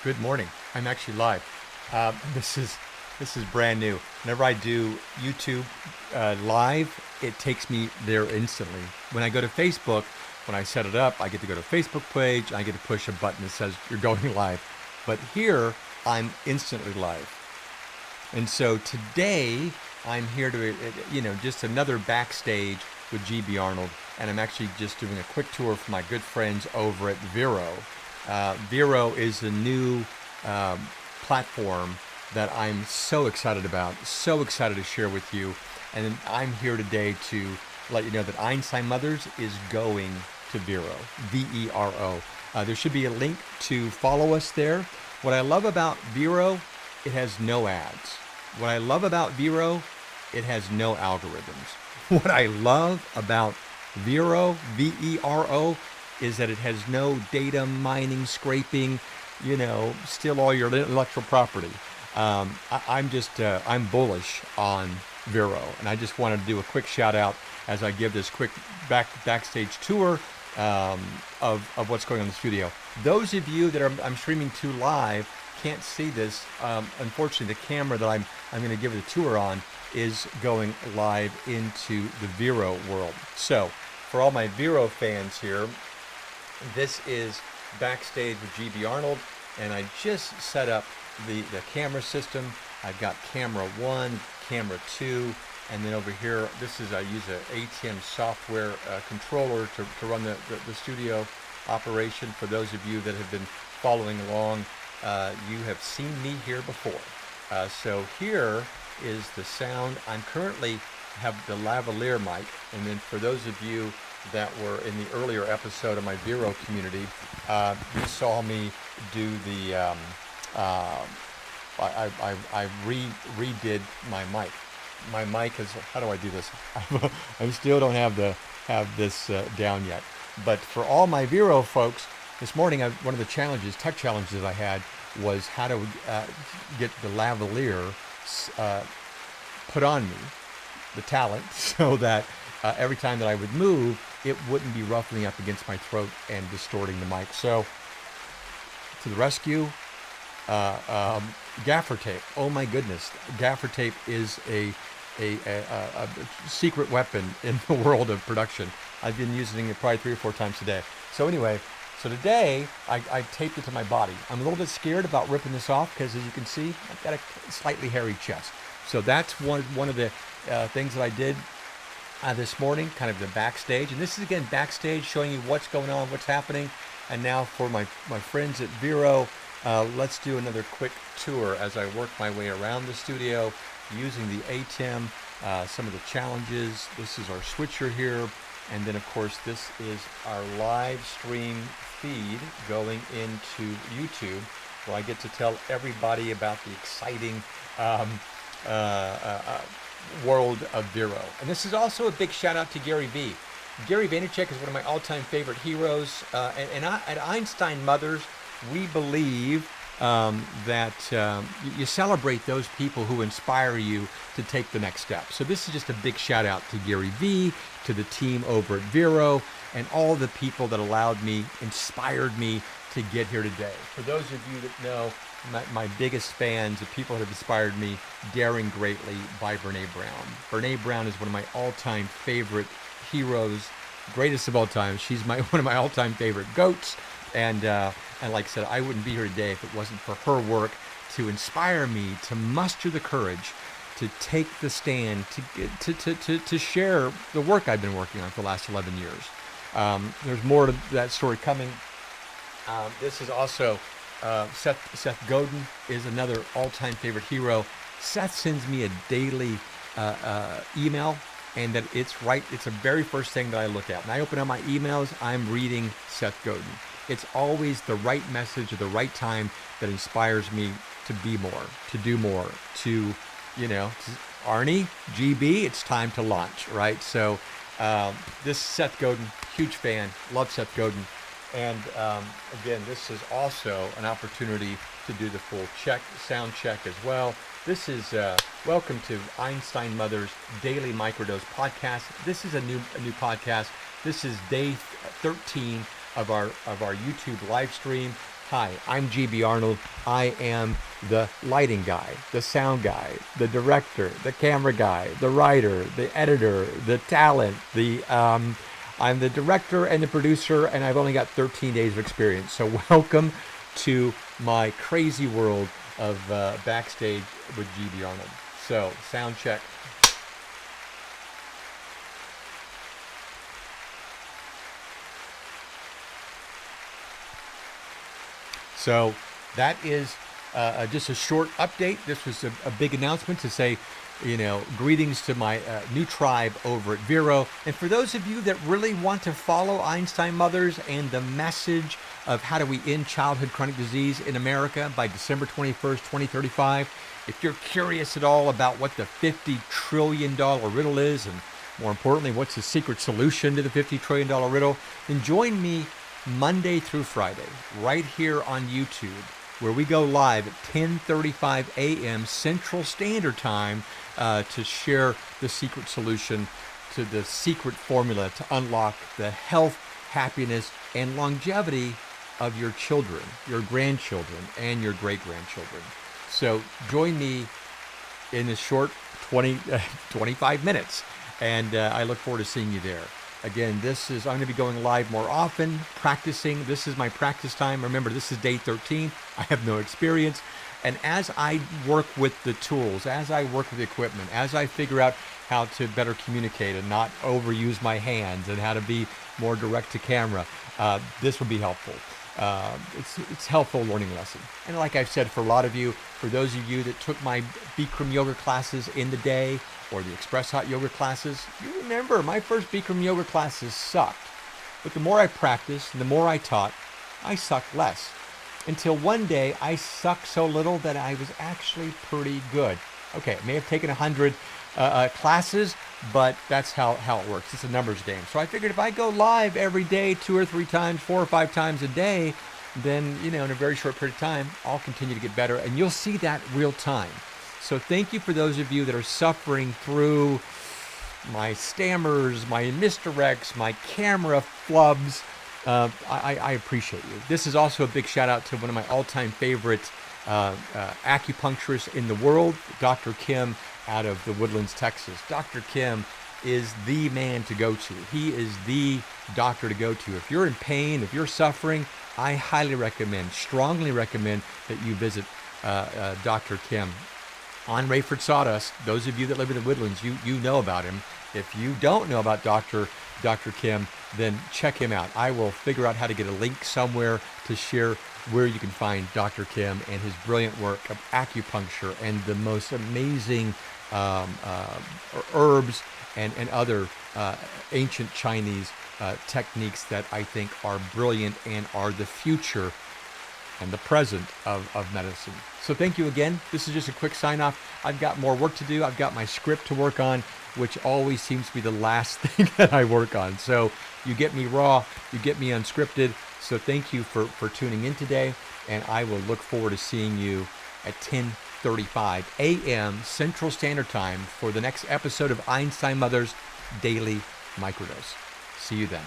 Good morning. I'm actually live. This is brand new. Whenever I do YouTube live, it takes me there instantly. When I go to Facebook, when I set it up, I get to go to Facebook page. And I get to push a button that says you're going live. But here, I'm instantly live. And so today, I'm here to, just another backstage with GB Arnold. And I'm actually just doing a quick tour for my good friends over at Vero. Vero is a new platform that I'm so excited about, so excited to share with you. And I'm here today to let you know that Einstein Mothers is going to Vero, V-E-R-O. There should be a link to follow us there. What I love about Vero, it has no ads. What I love about Vero, it has no algorithms. What I love about Vero, V-E-R-O, is that it has no data mining, scraping, steal all your intellectual property. I'm bullish on Vero, and I just wanted to do a quick shout out as I give this quick backstage tour of what's going on in the studio. Those of you that I'm streaming to live can't see this. Unfortunately, the camera that I'm going to give the tour on is going live into the Vero world. So for all my Vero fans here, this is Backstage with GB Arnold, and I just set up the camera system. I've got camera 1, camera 2, and then over here, I use an ATM software controller to run the studio operation. For those of you that have been following along, you have seen me here before. So here is the sound. I'm currently have the lavalier mic, and then for those of you that were in the earlier episode of my Vero community, you saw me do the, I redid my mic. My mic is, how do I do this? I still don't have this down yet. But for all my Vero folks, this morning, one of the tech challenges I had was how to get the lavalier put on me, the talent, so that every time that I would move, it wouldn't be ruffling up against my throat and distorting the mic. So, to the rescue, gaffer tape. Oh my goodness, gaffer tape is a secret weapon in the world of production. I've been using it probably 3 or 4 times a day. So anyway, today I taped it to my body. I'm a little bit scared about ripping this off because, as you can see, I've got a slightly hairy chest. So that's one of the things that I did this morning, kind of the backstage. And this is, again, backstage, showing you what's going on, what's happening. And now for my friends at Vero, let's do another quick tour as I work my way around the studio using the ATEM, some of the challenges. This is our switcher here. And then, of course, this is our live stream feed going into YouTube, where I get to tell everybody about the exciting world of Vero. And this is also a big shout out to Gary V. Gary Vaynerchuk is one of my all-time favorite heroes. And at Einstein Mothers, we believe that you celebrate those people who inspire you to take the next step. So this is just a big shout out to Gary V, to the team over at Vero, and all the people that inspired me to get here today. For those of you that know, my biggest fans, the people that have inspired me, Daring Greatly by Brene Brown. Brene Brown is one of my all-time favorite heroes, greatest of all time. She's one of my all-time favorite goats. And like I said, I wouldn't be here today if it wasn't for her work to inspire me to muster the courage to take the stand, to share the work I've been working on for the last 11 years. There's more to that story coming. This is also Seth Godin is another all-time favorite hero. Seth sends me a daily email, and that it's the very first thing that I look at. When I open up my emails, I'm reading Seth Godin. It's always the right message at the right time that inspires me to be more, to do more, to, Arnie, GB, it's time to launch, right? So this is Seth Godin, huge fan, love Seth Godin. And again, this is also an opportunity to do the full sound check as well. This is welcome to Einstein Mothers Daily MicroDose podcast. This is a new podcast. This is day 13 of our YouTube live stream. Hi, I'm GB Arnold. I am the lighting guy, the sound guy, the director, the camera guy, the writer, the editor, the talent, I'm the director and the producer, and I've only got 13 days of experience. So welcome to my crazy world of Backstage with GB Arnold. So, sound check. So that is just a short update. This was a big announcement to say, greetings to my new tribe over at Vero. And for those of you that really want to follow Einstein Mothers and the message of how do we end childhood chronic disease in America by December 21st, 2035, if you're curious at all about what the $50 trillion riddle is, and more importantly, what's the secret solution to the $50 trillion riddle, then join me Monday through Friday, right here on YouTube, where we go live at 10:35 a.m. Central Standard Time to share the secret solution to the secret formula to unlock the health, happiness, and longevity of your children, your grandchildren, and your great-grandchildren. So join me in this short 25 minutes, and I look forward to seeing you there. Again, I'm going to be going live more often, practicing. This is my practice time. Remember, this is day 13. I have no experience. And as I work with the tools, as I work with the equipment, as I figure out how to better communicate and not overuse my hands and how to be more direct to camera, this will be helpful. It's helpful learning lesson. And like I've said, for a lot of you, for those of you that took my Bikram yoga classes in the day or the Express Hot yoga classes, you remember my first Bikram yoga classes sucked. But the more I practiced and the more I taught, I sucked less. Until one day I sucked so little that I was actually pretty good. Okay, it may have taken 100 classes, but that's how it works. It's a numbers game. So I figured if I go live every day 2 or 3 times, 4 or 5 times a day, then, in a very short period of time, I'll continue to get better. And you'll see that real time. So thank you for those of you that are suffering through my stammers, my misdirects, my camera flubs. I appreciate you. This is also a big shout out to one of my all-time favorite acupuncturists in the world, Dr. Kim out of the Woodlands, Texas. Dr. Kim is the man to go to. He is the doctor to go to. If you're in pain, if you're suffering, I highly recommend, strongly recommend that you visit Dr. Kim. On Rayford Sawdust, those of you that live in the Woodlands, you know about him. If you don't know about Dr. Kim, then check him out. I will figure out how to get a link somewhere to share where you can find Dr. Kim and his brilliant work of acupuncture and the most amazing herbs and other ancient Chinese techniques that I think are brilliant and are the future and the present of medicine. So thank you again. This is just a quick sign off. I've got more work to do. I've got my script to work on, which always seems to be the last thing that I work on. So you get me raw, you get me unscripted. So thank you for tuning in today, and I will look forward to seeing you at 10:35 a.m. Central Standard Time for the next episode of Einstein Mothers Daily MicroDose. See you then.